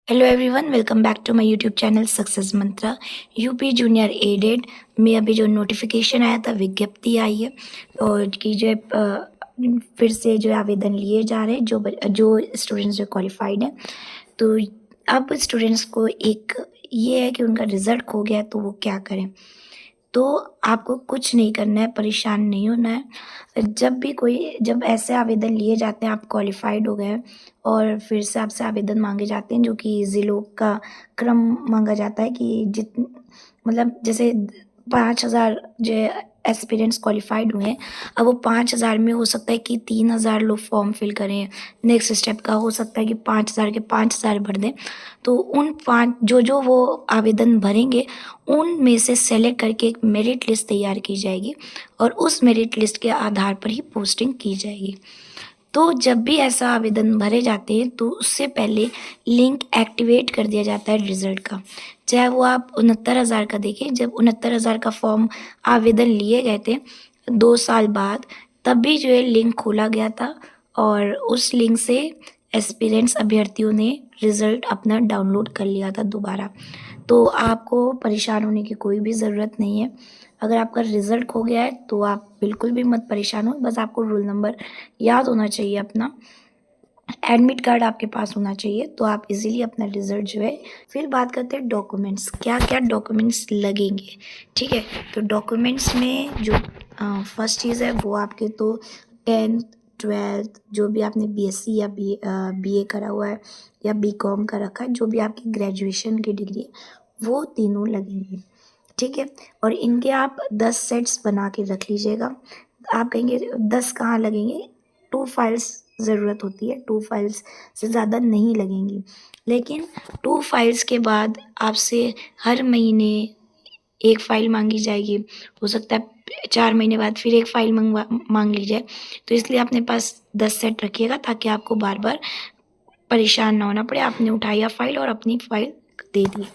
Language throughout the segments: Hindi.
Hello everyone, welcome back to my YouTube channel success mantra. UP junior aided में अभी जो नोटिफिकेशन आया था, विज्ञप्ति आई है और कि जो है फिर से जो है आवेदन लिए जा रहे हैं जो स्टूडेंट्स जो क्वालिफाइड हैं। तो अब स्टूडेंट्स को एक ये है कि उनका रिजल्ट खो गया है, तो वो क्या करें। तो आपको कुछ नहीं करना है, परेशान नहीं होना है। जब ऐसे आवेदन लिए जाते हैं, आप क्वालिफ़ाइड हो गए हैं और फिर से आपसे आवेदन माँगे जाते हैं, जो कि ज़िलों का क्रम माँगा जाता है कि मतलब जैसे 5,000 जो एस्पिरेंट्स क्वालिफ़ाइड हुए हैं, अब वो 5,000 में हो सकता है कि 3,000 लोग फॉर्म फिल करें। नेक्स्ट स्टेप का हो सकता है कि 5,000 के 5,000 भर दें। तो उन 5 जो वो आवेदन भरेंगे, उनमें से सेलेक्ट करके एक मेरिट लिस्ट तैयार की जाएगी और उस मेरिट लिस्ट के आधार पर ही पोस्टिंग की जाएगी। तो जब भी ऐसा आवेदन भरे जाते हैं, तो उससे पहले लिंक एक्टिवेट कर दिया जाता है रिज़ल्ट का। चाहे वो आप 69,000 का देखें, जब 69,000 का फॉर्म आवेदन लिए गए थे 2 साल बाद, तब भी जो है लिंक खोला गया था और उस लिंक से एस्पिरेंट्स अभ्यर्थियों ने रिज़ल्ट अपना डाउनलोड कर लिया था दोबारा। तो आपको परेशान होने की कोई भी ज़रूरत नहीं है। अगर आपका रिज़ल्ट खो गया है, तो आप बिल्कुल भी मत परेशान हो, बस आपको रोल नंबर याद होना चाहिए अपना। एडमिट कार्ड आपके पास होना चाहिए, तो आप इजीली अपना रिज़ल्ट जो है। फिर बात करते हैं डॉक्यूमेंट्स, क्या-क्या डॉक्यूमेंट्स लगेंगे, ठीक है। तो डॉक्यूमेंट्स में जो फर्स्ट चीज़ है वो आपके तो 10th 12th जो भी आपने बीएससी या बीए करा हुआ है या बीकॉम का रखा है, जो भी आपकी ग्रेजुएशन की डिग्री है, वो तीनों लगेंगे, ठीक है। और इनके आप 10 सेट्स बना के रख लीजिएगा। आप कहेंगे 10 कहाँ लगेंगे, 2 फाइल्स ज़रूरत होती है, 2 फाइल्स से ज़्यादा नहीं लगेंगी। लेकिन 2 फाइल्स के बाद आपसे हर महीने 1 फाइल माँगी जाएगी। हो सकता है 4 महीने बाद फिर 1 फाइल माँग ली जाए। तो इसलिए अपने पास 10 सेट रखिएगा, ताकि आपको बार-बार परेशान ना होना पड़े। आपने उठाया फ़ाइल और अपनी फ़ाइल दे दी,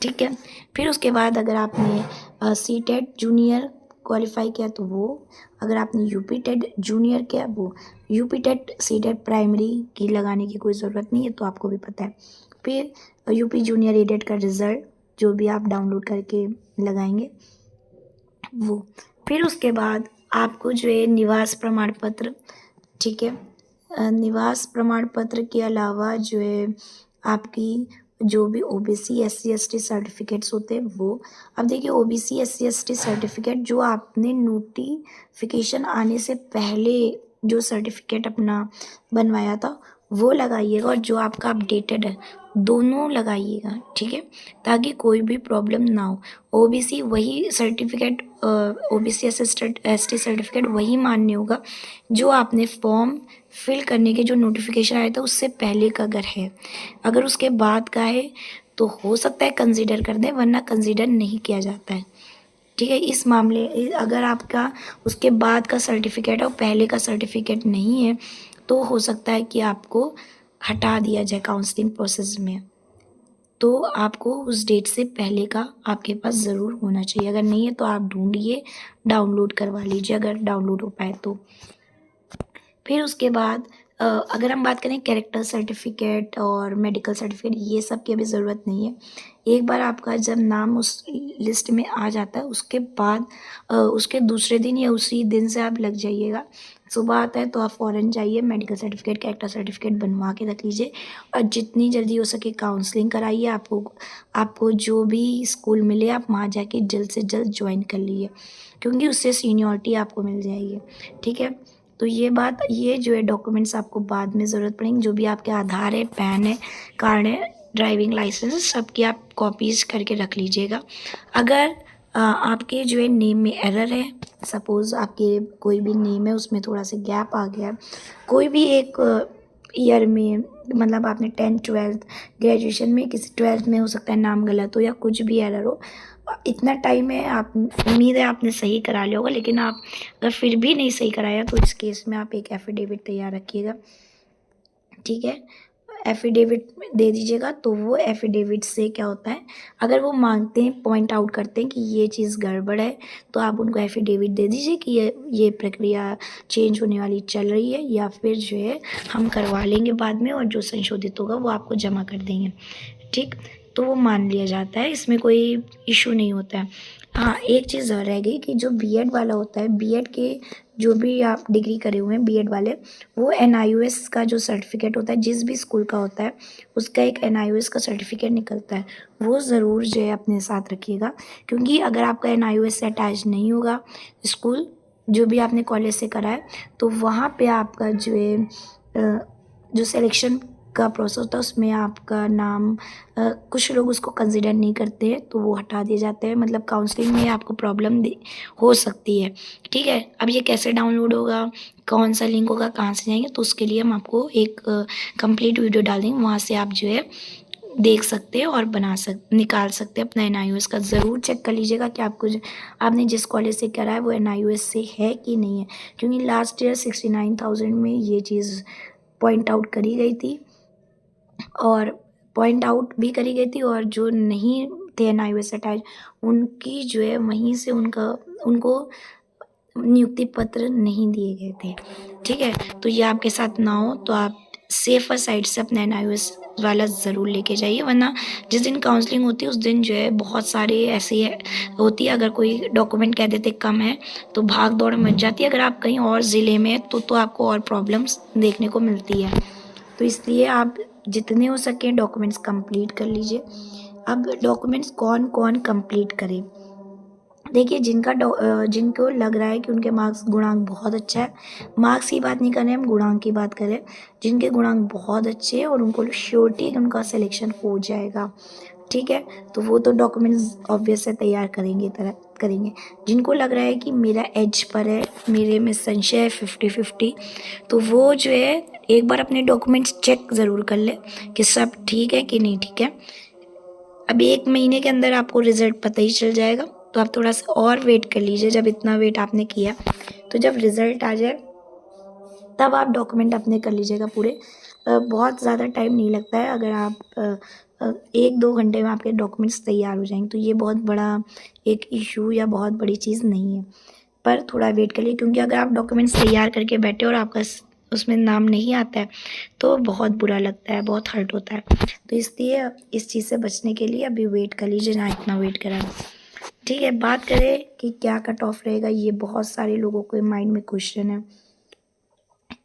ठीक है। फिर उसके बाद अगर आपने सीटेट जूनियर क्वालिफ़ाई किया तो वो, अगर आपने यूपी टेट जूनियर किया वो, यूपी टेट सीटेट प्राइमरी की लगाने की कोई ज़रूरत नहीं है, तो आपको भी पता है। फिर यूपी जूनियर एडेड का रिज़ल्ट जो भी आप डाउनलोड करके लगाएंगे वो। फिर उसके बाद आपको जो है निवास प्रमाण पत्र, ठीक है। निवास प्रमाण पत्र के अलावा जो है आपकी जो भी ओबीसी एससी एसटी सर्टिफिकेट्स होते हैं वो। अब देखिए, ओबीसी एससी एसटी सर्टिफिकेट जो आपने नोटिफिकेशन आने से पहले जो सर्टिफिकेट अपना बनवाया था वो लगाइएगा, और जो आपका अपडेटेड है दोनों लगाइएगा, ठीक है, ताकि कोई भी प्रॉब्लम ना हो। ओबीसी वही सर्टिफिकेट, ओबीसी एसटी सर्टिफिकेट वही मान्य होगा जो आपने फॉर्म फिल करने के जो नोटिफिकेशन आया था उससे पहले का अगर है। अगर उसके बाद का है तो हो सकता है कंसीडर कर दें, वरना कंसीडर नहीं किया जाता है, ठीक है। इस मामले अगर आपका उसके बाद का सर्टिफिकेट है और पहले का सर्टिफिकेट नहीं है, तो हो सकता है कि आपको हटा दिया जाए काउंसलिंग प्रोसेस में। तो आपको उस डेट से पहले का आपके पास ज़रूर होना चाहिए। अगर नहीं है तो आप ढूंढिए, डाउनलोड करवा लीजिए अगर डाउनलोड हो पाए तो। फिर उसके बाद अगर हम बात करें कैरेक्टर सर्टिफिकेट और मेडिकल सर्टिफिकेट, ये सब की अभी ज़रूरत नहीं है। एक बार आपका जब नाम उस लिस्ट में आ जाता है, उसके बाद उसके दूसरे दिन या उसी दिन से आप लग जाइएगा। सुबह आता है तो आप फ़ौरन जाइए, मेडिकल सर्टिफिकेट कैरेक्टर सर्टिफिकेट बनवा के रख लीजिए और जितनी जल्दी हो सके काउंसलिंग कराइए। आपको जो भी स्कूल मिले आप वहाँ जाके जल्द से जल्द ज्वाइन कर लीजिए, क्योंकि उससे सीनियरिटी आपको मिल जाएगी, ठीक है। तो ये जो है डॉक्यूमेंट्स आपको बाद में ज़रूरत पड़ेंगी। जो भी आपके आधार है, पैन है, कार्ड है, ड्राइविंग लाइसेंस, सबकी आप कॉपीज़ करके रख लीजिएगा। अगर आपके जो है नेम में एरर है, सपोज़ आपके कोई भी नेम है उसमें थोड़ा सा गैप आ गया है, कोई भी एक ईयर में, मतलब आपने 10th 12th ग्रेजुएशन में किसी 12th में हो सकता है नाम गलत हो या कुछ भी एरर हो, इतना टाइम है, आप उम्मीद है आपने सही करा लिया होगा। लेकिन आप अगर फिर भी नहीं सही कराया तो इस केस में आप एक एफिडेविट तैयार रखिएगा, ठीक है। एफिडेविट दे दीजिएगा। तो वो एफिडेविट से क्या होता है, अगर वो मांगते हैं, पॉइंट आउट करते हैं कि ये चीज़ गड़बड़ है, तो आप उनको एफिडेविट दे दीजिए कि ये प्रक्रिया चेंज होने वाली चल रही है, या फिर जो है हम करवा लेंगे बाद में, और जो संशोधित होगा वो आपको जमा कर देंगे। ठीक, तो वो मान लिया जाता है, इसमें कोई इशू नहीं होता है। हाँ, एक चीज़ और रह गई कि जो बीएड वाला होता है, बीएड के जो भी आप डिग्री करे हुए हैं बीएड वाले, वो एनआईओएस का जो सर्टिफिकेट होता है, जिस भी स्कूल का होता है उसका एक एनआईओएस का सर्टिफिकेट निकलता है, वो ज़रूर जो है अपने साथ रखिएगा। क्योंकि अगर आपका एनआईओएस से अटैच नहीं होगा स्कूल, जो भी आपने कॉलेज से करा है, तो वहाँ पे आपका जो है जो सिलेक्शन का प्रोसेस होता है उसमें आपका नाम कुछ लोग उसको कंसिडर नहीं करते हैं, तो वो हटा दिए जाते हैं। मतलब काउंसलिंग में आपको प्रॉब्लम हो सकती है। ठीक है, अब ये कैसे डाउनलोड होगा, कौन सा लिंक होगा, कहाँ से जाएंगे, तो उसके लिए हम आपको एक कंप्लीट वीडियो डाल देंगे, वहाँ से आप जो है देख सकते हैं और निकाल सकते हैं अपना एनआईओएस का। ज़रूर चेक कर लीजिएगा कि आपने जिस कॉलेज से करा है वो एनआईओएस से है कि नहीं है, क्योंकि लास्ट ईयर 69,000 में ये चीज़ पॉइंट आउट करी गई थी, और पॉइंट आउट भी करी गई थी, और जो नहीं थे एनआईओएस अटैच उनकी जो है वहीं से उनको नियुक्ति पत्र नहीं दिए गए थे। ठीक है, तो ये आपके साथ ना हो, तो आप सेफर साइड से अपना एनआईओएस वाला ज़रूर लेके जाइए, वरना जिस दिन काउंसलिंग होती है उस दिन जो है बहुत सारे ऐसी होती है, अगर कोई डॉक्यूमेंट कह देते कम है तो भाग दौड़ मच जाती है। अगर आप कहीं और ज़िले में तो आपको और प्रॉब्लम्स देखने को मिलती है। तो इसलिए आप जितने हो सके डॉक्यूमेंट्स कंप्लीट कर लीजिए। अब डॉक्यूमेंट्स कौन कौन कंप्लीट करें, देखिए जिनको लग रहा है कि उनके मार्क्स गुणांक बहुत अच्छा है, मार्क्स की बात नहीं कर रहे हम, गुणांक की बात करें, जिनके गुणांक बहुत अच्छे हैं और उनको श्योरिटी है कि उनका सिलेक्शन हो जाएगा, ठीक है, तो वो तो डॉक्यूमेंट्स ऑब्वियस है तैयार करेंगे। जिनको लग रहा है कि मेरा एज पर है, मेरे में संशय है 50-50, तो वो जो है एक बार अपने डॉक्यूमेंट्स चेक ज़रूर कर ले कि सब ठीक है कि नहीं ठीक है। अब 1 महीने के अंदर आपको रिज़ल्ट पता ही चल जाएगा, तो आप थोड़ा सा और वेट कर लीजिए। जब इतना वेट आपने किया तो जब रिज़ल्ट आ जाए तब आप डॉक्यूमेंट अपने कर लीजिएगा पूरे। बहुत ज़्यादा टाइम नहीं लगता है, अगर आप 1-2 घंटे में आपके डॉक्यूमेंट्स तैयार हो जाएंगे, तो ये बहुत बड़ा एक इशू या बहुत बड़ी चीज़ नहीं है, पर थोड़ा वेट करिए, क्योंकि अगर आप डॉक्यूमेंट्स तैयार करके बैठे और आपका उसमें नाम नहीं आता है तो बहुत बुरा लगता है, बहुत हर्ट होता है। तो इसलिए इस चीज़ से बचने के लिए अभी वेट कर लीजिए, जहाँ इतना वेट करा। ठीक है, बात करें कि क्या कट ऑफ रहेगा, ये बहुत सारे लोगों के माइंड में क्वेश्चन है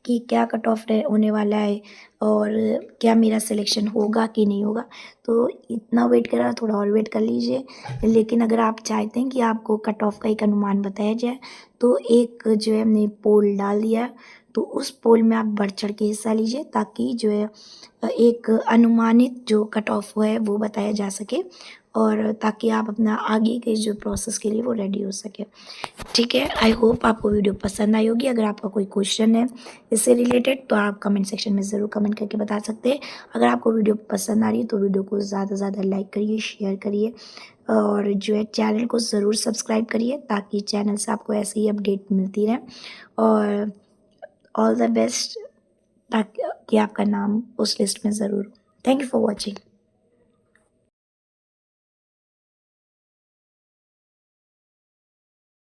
कि क्या कट ऑफ होने वाला है और क्या मेरा सिलेक्शन होगा कि नहीं होगा। तो इतना वेट करा, थोड़ा और वेट कर लीजिए। लेकिन अगर आप चाहते हैं कि आपको कट ऑफ का एक अनुमान बताया जाए, तो एक जो है हमने पोल डाल दिया, तो उस पोल में आप बढ़ चढ़ के हिस्सा लीजिए, ताकि जो है एक अनुमानित जो कट ऑफ है वो बताया जा सके, और ताकि आप अपना आगे के जो प्रोसेस के लिए वो रेडी हो सके। ठीक है, आई होप आपको वीडियो पसंद आई होगी। अगर आपका कोई क्वेश्चन है इससे रिलेटेड तो आप कमेंट सेक्शन में ज़रूर कमेंट करके बता सकते हैं। अगर आपको वीडियो पसंद आ रही है तो वीडियो को ज़्यादा से ज़्यादा लाइक करिए, शेयर करिए, और जो है चैनल को ज़रूर सब्सक्राइब करिए, ताकि चैनल से आपको ऐसे ही अपडेट मिलती रहे। और ऑल द बेस्ट, ताकि आपका नाम उस लिस्ट में ज़रूर हो। Thank you for watching.